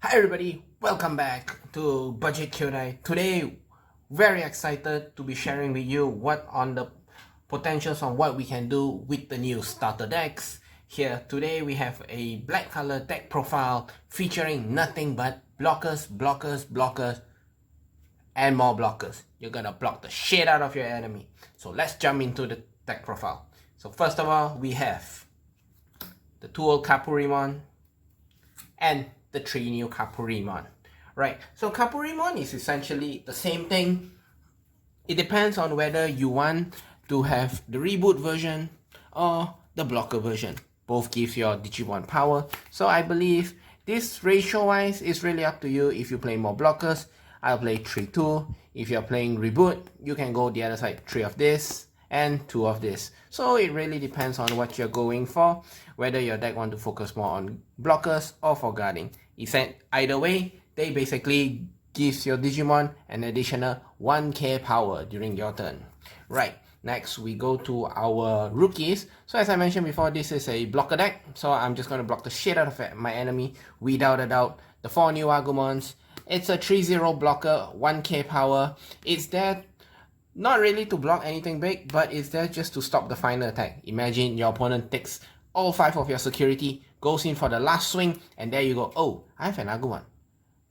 Hi everybody, welcome back to Bajetto Kyodai. Today, very excited to be sharing with you what on the potentials on what we can do with the new starter decks. Here today we have a black color deck profile featuring nothing but blockers, and more blockers. You're gonna block the shit out of your enemy. So let's jump into the deck profile. So first of all, we have the 2 old Caramond and the 3 new Caramond. Right, so Caramond is essentially the same thing. It depends on whether you want to have the reboot version or the blocker version. Both gives your Digimon power. So I believe this ratio wise is really up to you. If you play more blockers, I'll play 3-2. If you're playing reboot, you can go the other side, 3 of this and 2 of this. So it really depends on what you're going for, whether your deck want to focus more on blockers or for guarding. Either way, they basically gives your Digimon an additional 1k power during your turn. Right, next we go to our rookies. So as I mentioned before, this is a blocker deck, so I'm just going to block the shit out of my enemy without a doubt. The 4 new Agumons. It's a 3-0 blocker, 1k power. It's there not really to block anything big, but it's there just to stop the final attack. Imagine your opponent takes all 5 of your security, goes in for the last swing, and there you go. Oh, I have an Agumon.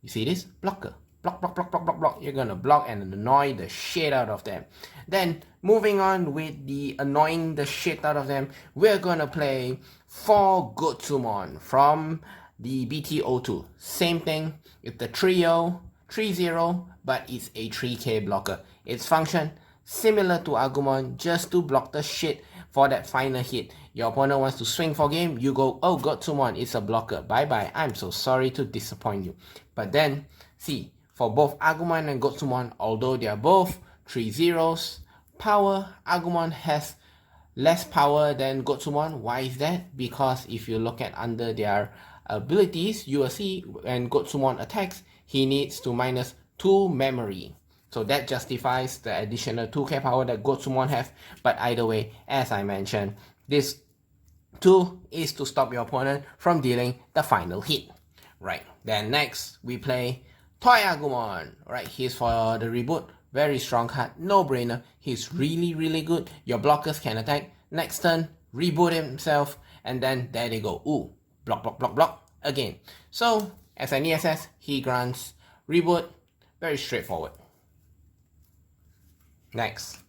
You see this? Blocker. Block. You're gonna block and annoy the shit out of them. Then, moving on with the annoying the shit out of them, we're gonna play 4 Guardraman from the BT02. Same thing, it's the trio, 3-0, but it's a 3k blocker. Its function, similar to Agumon, just to block the shit for that final hit. Your opponent wants to swing for game, you go, oh, Guardraman, it's a blocker. Bye bye, I'm so sorry to disappoint you. But then, see, for both Agumon and Guardraman, although they are both 3-0s, power, Agumon has less power than Guardraman. Why is that? Because if you look at under their abilities, you will see when Guardraman attacks, he needs to minus 2 memory. So that justifies the additional 2k power that Guardraman have. But either way, as I mentioned, this 2 is to stop your opponent from dealing the final hit. Right, then next we play Toyagumon. Right, he's for the reboot. Very strong card, no brainer. He's really good. Your blockers can attack. Next turn, reboot himself, and then there they go. Ooh, block again. So as an ESS, he grants reboot. Very straightforward. Next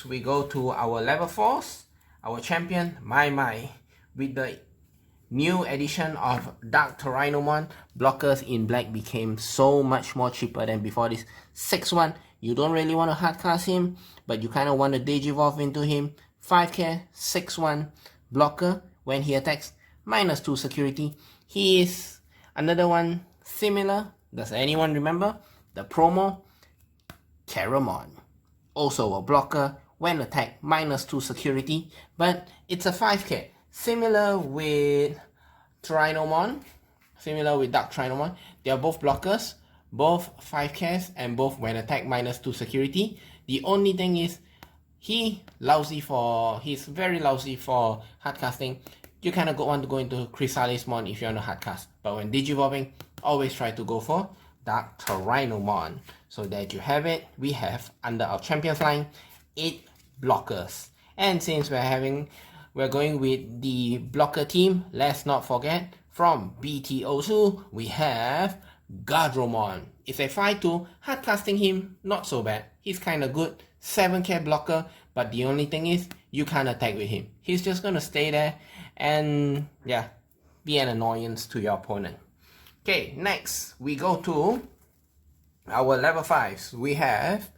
we go to our level 4s. Our champion, Mai. With the new addition of Dark Toyagumon, blockers in black became so much more cheaper than before this. 6-1, you don't really want to hardcast him, but you kind of want to Digivolve into him. 5k, 6-1, blocker. When he attacks, minus 2 security. He is another one similar. Does anyone remember? The promo, Caramond. Also a blocker. When attacked, minus 2 security. But it's a 5k. Similar with Cranium, similar with Dark Toyagumon. They are both blockers, both 5ks, and both when attacked minus 2 security. The only thing is, he's very lousy for hardcasting. You kind of want to go into Chrysalismon if you want to hardcast. But when Digivolving, always try to go for Dark Toyagumon. So there you have it. We have, under our Champions line, 8 blockers. And since we're going with the blocker team, let's not forget, from BT02, we have Guardraman. It's a 5-2, hardcasting him, not so bad. He's kind of good, 7k blocker, but the only thing is, you can't attack with him. He's just gonna stay there and, yeah, be an annoyance to your opponent. Okay, next, we go to our level 5s. We have,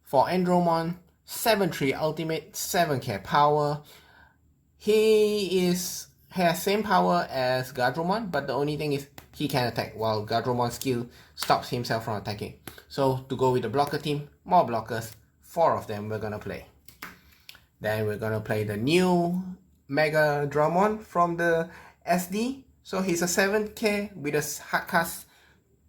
for Andromon, 7-3 ultimate, 7k power. He has same power as Guardraman, but the only thing is he can attack, while Guardraman's skill stops himself from attacking. So to go with the blocker team, more blockers, 4 of them we're gonna play. Then we're gonna play the new MegaDamon from the SD. So he's a 7k with a hardcast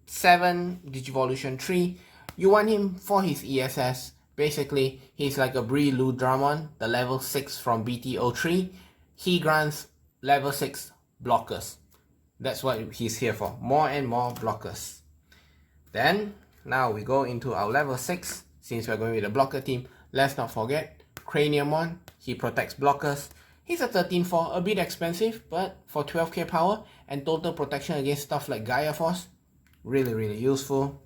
7, Digivolution 3. You want him for his ESS. Basically, he's like a Guardraman, the level 6 from BT03. He grants level 6 blockers. That's what he's here for. More and more blockers. Then, now we go into our level 6. Since we're going with the blocker team, let's not forget Cranium. He protects blockers. He's a 13-4, a bit expensive, but for 12k power and total protection against stuff like Gaia Force, really useful.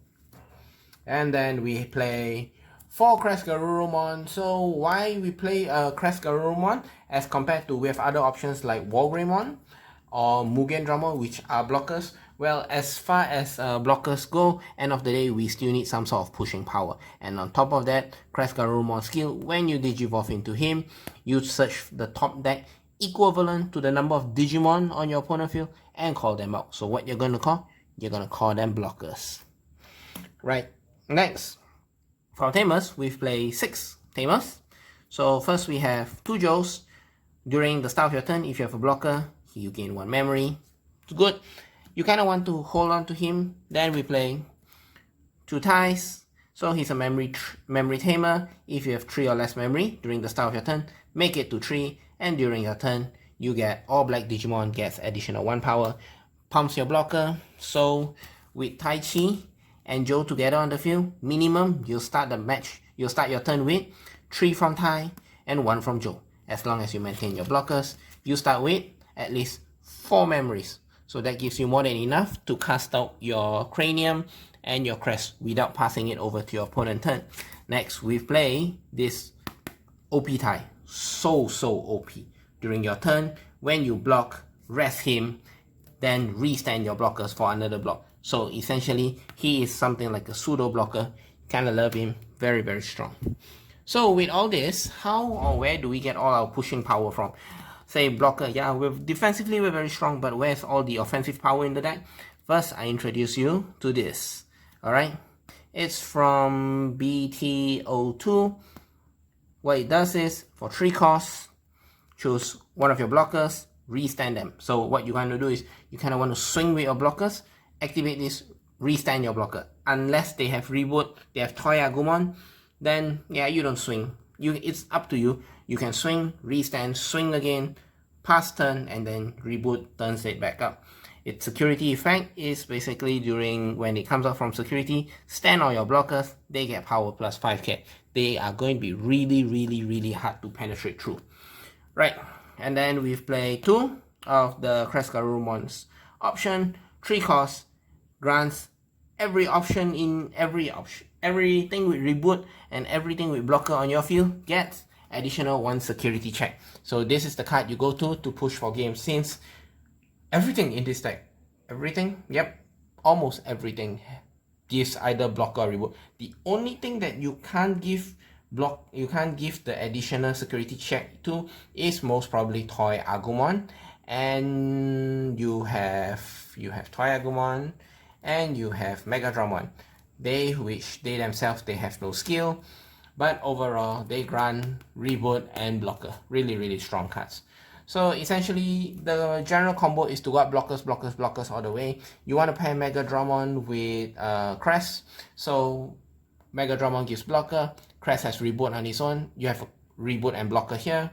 And then we play 4 Guardraman. So why we play Guardraman as compared to we have other options like Guardraman or MegaDamon, which are blockers? Well, as far as blockers go, end of the day, we still need some sort of pushing power. And on top of that, Guardraman skill, when you Digivolve into him, you search the top deck equivalent to the number of Digimon on your opponent field and call them out. So what you're going to call? You're going to call them blockers. Right, next. For Tamers, we've played 6 Tamers. So first we have 2 Joes. During the start of your turn, if you have a blocker, you gain 1 memory. It's good. You kind of want to hold on to him. Then we play 2 Ties. So he's a memory tamer. If you have 3 or less memory during the start of your turn, make it to 3. And during your turn, you get all black Digimon gets additional 1 power. Pumps your blocker. So with Tai Chi and Joe together on the field, minimum you'll start the match. You'll start your turn with 3 from Tai and 1 from Joe. As long as you maintain your blockers, you start with at least 4 memories. So that gives you more than enough to cast out your Cranium and your Crest without passing it over to your opponent's turn. Next, we play this OP tie. So OP. During your turn, when you block, rest him, then restand your blockers for another block. So essentially, he is something like a pseudo blocker. Kinda love him. Very strong. So with all this, how or where do we get all our pushing power from? Say blocker, yeah, defensively we're very strong, but where's all the offensive power in the deck? First, I introduce you to this. Alright, it's from BTO2. What it does is, for 3 costs, choose one of your blockers, restand them. So what you want to do is, you kind of want to swing with your blockers, activate this, restand your blocker. Unless they have reboot, they have Toyagumon, then yeah, you don't swing. It's up to you. You can swing, restand, swing again, pass turn, and then reboot, turns it back up. Its security effect is basically when it comes out from security, stand on your blockers, they get power plus 5k. They are going to be really hard to penetrate through. Right, and then we've played 2 of the Guardraman's option. 3 costs, grants every option in everything with reboot and everything with blocker on your field gets additional 1 security check. So this is the card you go to push for games, since everything in this deck, almost everything gives either blocker or reboot. The only thing that you can't give the additional security check to is most probably Toyagumon, and you have Toyagumon and you have MegaDamon. They themselves have no skill, but overall they grant reboot and blocker. Really strong cards. So essentially the general combo is to go up blockers all the way. You want to pair MegaDamon with Crest. So MegaDamon gives blocker, Crest has reboot on its own. You have reboot and blocker here.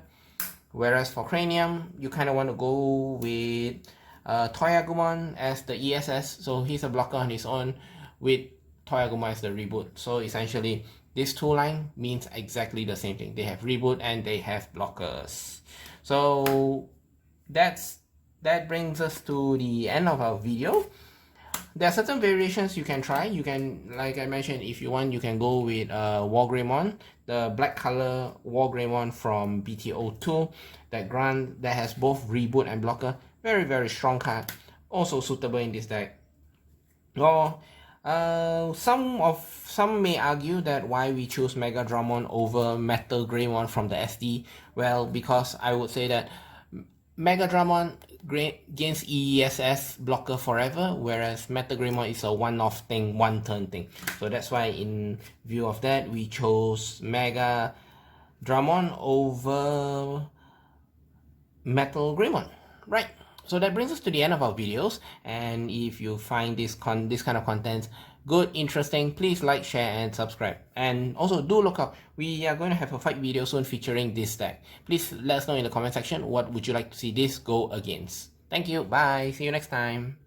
Whereas for Cranium, you kind of want to go with Toyagumon as the ESS. So he's a blocker on his own with Toyagumon as the reboot. So essentially this 2 line means exactly the same thing. They have reboot and they have blockers. So that brings us to the end of our video. There are certain variations you can try. You can, like I mentioned, if you want, you can go with Guardraman, the black color Guardraman from BTO2 that has both reboot and blocker. Very strong card, also suitable in this deck. Or some may argue that why we choose MegaDamon over Metal Greymon from the SD. Well, because I would say that MegaDamon gains ESS blocker forever, whereas Metal Greymon is a one-off thing, one-turn thing. So that's why in view of that, we chose MegaDamon over Metal Greymon. Right. So that brings us to the end of our videos, and if you find this kind of content good, interesting, please like, share and subscribe. And also do look out, we are going to have a fight video soon featuring this deck. Please let us know in the comment section what would you like to see this go against. Thank you. Bye. See you next time.